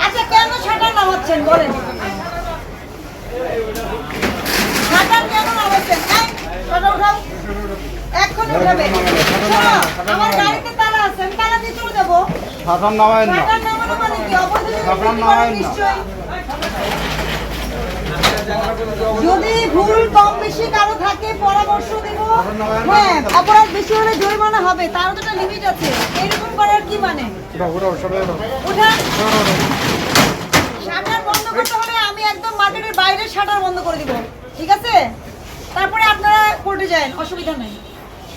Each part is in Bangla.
আচ্ছা কেন শাটার নামাচ্ছেন বলেন, শাটার কেন নামাচ্ছেন? শাটার উঠাও, এখন উঠাবে। শোনো, আমার গাড়িতে তালা আছে, আমি তালা দিয়ে চলে যাবো। শাটার নামায়েন না, শাটার নামানো মানে কি? অবৈধ শাটার নামায়েন না। নিশ্চয়ই যদি ভুল কম বেশি কারো থাকে পরামর্শ দেব। হ্যাঁ, অপরাধ বেশি হলে জরিমানা হবে, তার তো একটা লিমিট আছে। এরকম করার কি মানে? ওঠা শাটার বন্ধ করতে হলে আমি একদম মার্কেটের বাইরের শাটার বন্ধ করে দিব, ঠিক আছে? তারপরে আপনারা কোর্টে যান, অসুবিধা নেই।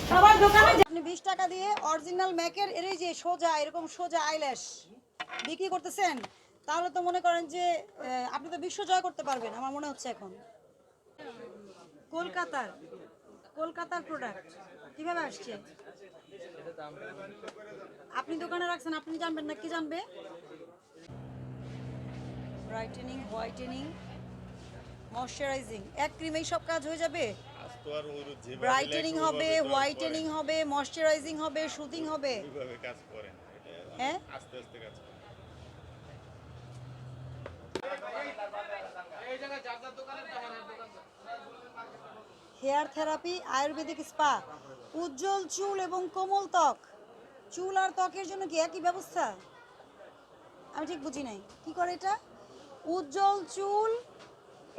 সবার দোকানে আপনি 20 টাকা দিয়ে অরিজিনাল ম্যাকের এর যে সোজা এরকম সোজা আইল্যাশ বিক্রি করতেছেন, তাহলে তো মনে করেন যে আপনি তো বিশ্ব জয় করতে পারবেন আমার মনে হচ্ছে। এখন কলকাতার প্রোডাক্ট কিভাবে আসছে? আপনি দোকানে রাখছেন, আপনি জানবেন না, কি জানবে? ব্রাইটেনিং, হোয়াইটেনিং, ময়শ্চারাইজিং, এক ক্রিমেই সব কাজ হয়ে যাবে। ব্রাইটেনিং হবে, হোয়াইটেনিং হবে, ময়শ্চারাইজিং হবে, সুদিং হবে। হ্যাঁ, আস্তে আস্তে কাজ করেন। হেয়ার থেরাপি, আয়ুর্বেদিক স্পা, উজ্জ্বল চুল এবং কোমল ত্বক। চুল আর ত্বকের জন্য কি একই ব্যবস্থা? আমি ঠিক বুঝি নাই, কি করে এটা? উজ্জ্বল চুল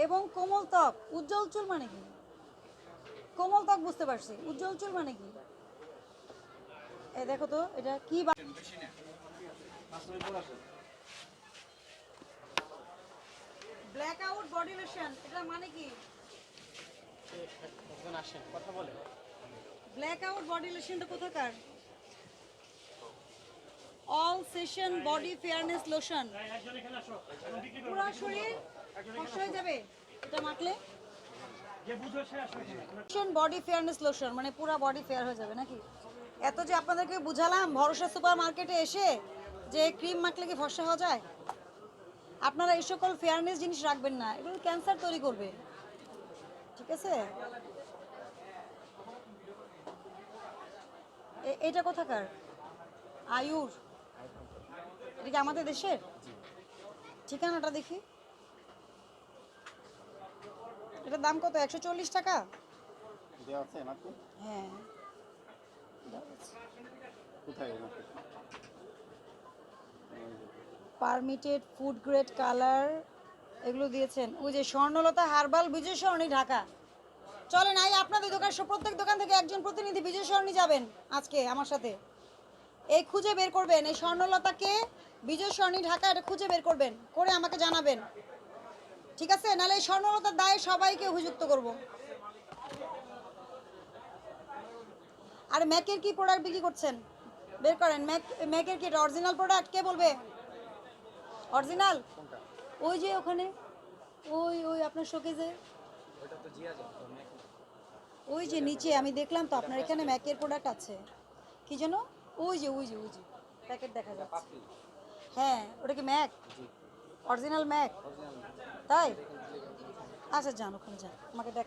এবং কোমল ত্বক। উজ্জ্বল চুল মানে কি? কোমল ত্বক বুঝতে পারছি, উজ্জ্বল চুল মানে কি? এই দেখো তো এটা কি? ব্ল্যাক আউট বডি লোশন, এটা মানে কি? কথা বলে ব্ল্যাক আউট বডি লোশনটা কোথাকার? All session body fairness lotion, পুরো শরীর ফর্সা হয়ে যাবে এটা মাখলে। বডি ফেয়ারনেস লোশন মানে পুরো বডি ফেয়ার হয়ে যাবে নাকি? এত যে আপনাদেরকে বুঝালাম ভরসা সুপার মার্কেটে এসে যে ক্রিম মাখলে কি ফর্সা হওয়া যায়? আপনারা এই সকল ফেয়ারনেস জিনিস রাখবেন না, এগুলো ক্যান্সার তৈরি করবে, ঠিক আছে? এটা কোথাকার? আয়ুর, এটা কি আমাদের দেশের? ঠিকানাটা দেখি। এটার দাম কত? 140 টাকা। হ্যাঁ, পারমিটেড ফুড গ্রেড কালার এগুলো দিয়েছেন। ওই যে স্বর্ণলতা হার্বাল বিজয় সরণি ঢাকা। চলেন আই আপনাদের দোকান, প্রত্যেক দোকান থেকে একজন প্রতিনিধি বিজয় সরণি যাবেন আজকে আমার সাথে। এই খুঁজে বের করবেন এই স্বর্ণলতাকে, বিজয় সরণি ঢাকা, এটা খুঁজে বের করবেন, করে আমাকে জানাবেন, ঠিক আছে? নাহলে এই স্বর্ণলতার দায়ে সবাইকে অভিযুক্ত করব। আর ম্যাকের কি প্রোডাক্ট বিক্রি করছেন বের করেন। ম্যাকের কি অরিজিনাল প্রোডাক্ট? কে বলবে অরিজিনাল? ওই যে ওখানে, ওই আপনার শোকেজে, ওই যে নিচে আমি দেখলাম তো আপনার এখানে ম্যাকের প্রোডাক্ট আছে। কি যেন? ওই যে প্যাকেট দেখা যাচ্ছে। হ্যাঁ, ওটা কি ম্যাক? Original Mac? তাই? আচ্ছা যান, ওখানে যান, আমাকে দেখ।